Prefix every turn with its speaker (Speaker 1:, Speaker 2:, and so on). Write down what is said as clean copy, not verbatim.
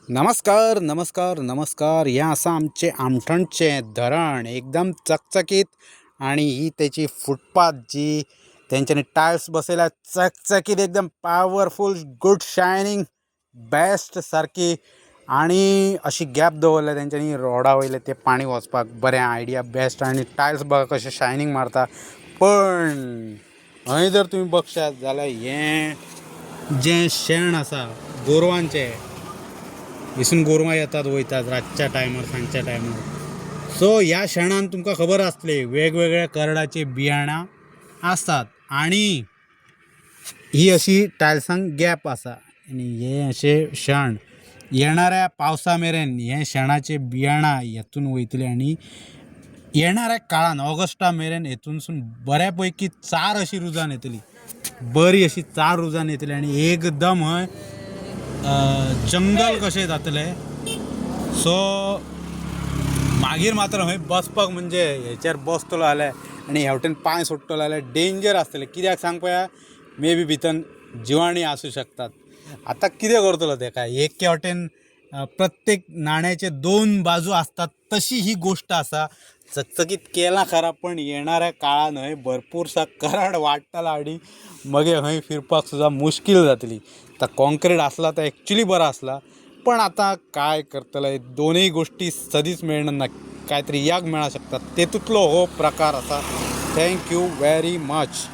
Speaker 1: नमस्कार नमस्कार नमस्कार. या असं आमचे आमठणचे धरण एकदम चकचकीत आणि ही त्याची फुटपाथ जी त्यांच्यानी टाईल्स बसयल्या चकचकीत एकदम पॉवरफुल गुड शायनिंग बेस्ट सारखी आणि अशी गॅप दवरल्या त्यांच्यानी रोडा वयले ते पाणी वचपाक बरें आयडिया बेस्ट आणि टायल्स बघा कशे शायनिंग मारता. पण हय जर तुम्ही बघशात जाल्यार हें जें शेण आसा गोरवांचें दिसून गोरवां येतात वयतात रातच्या टायमार सांजच्या टायमार. सो ह्या शेणान तुमकां खबर आसतले वेगवेगळ्या करडाचे बियाणां आसतात आणि ही अशी टायल्सांक गॅप आसा आणि हे असे शेण येणाऱ्या पावसा मेरेन हे शेणाचे बियाणां हेतून वयतले आणि येणाऱ्या काळान ऑगस्टा मेरेन हेतूनसून बऱ्यापैकी चार अशी रुजान येतली, बरी अशी चार रुजान येतली आणि एकदम हय जंगल कशें जातले. सो मागीर मात्र हय बसपाक म्हणजे हेचेर बसतलो जाल्यार आनी हेवटेन पांय सोडटलो जाल्यार डेंजर आसतलें. कित्याक सांग पळया, मे बी भितन जिवाणी आसूं शकतात. आतां कितें करतलो तेका, एके वटेन प्रत्येक नाण्याचे दोन बाजू असतात तशी ही गोष्ट आसा. चकचकीत केला खरा, पण येणाऱ्या काळान हय भरपूरसा कराड वाडटला आणि मगे हय फिरपाक सुद्दां मुश्कील जातली. आता कॉन्क्रीट आसला तर एक्च्युली बरा आसला, पण आता काय करतले, दोनूय गोष्टी सदीच मेळना ना, कांय तरी याक मेळा शकतात. तेतूंतलो हो प्रकार आसा. Thank you very much.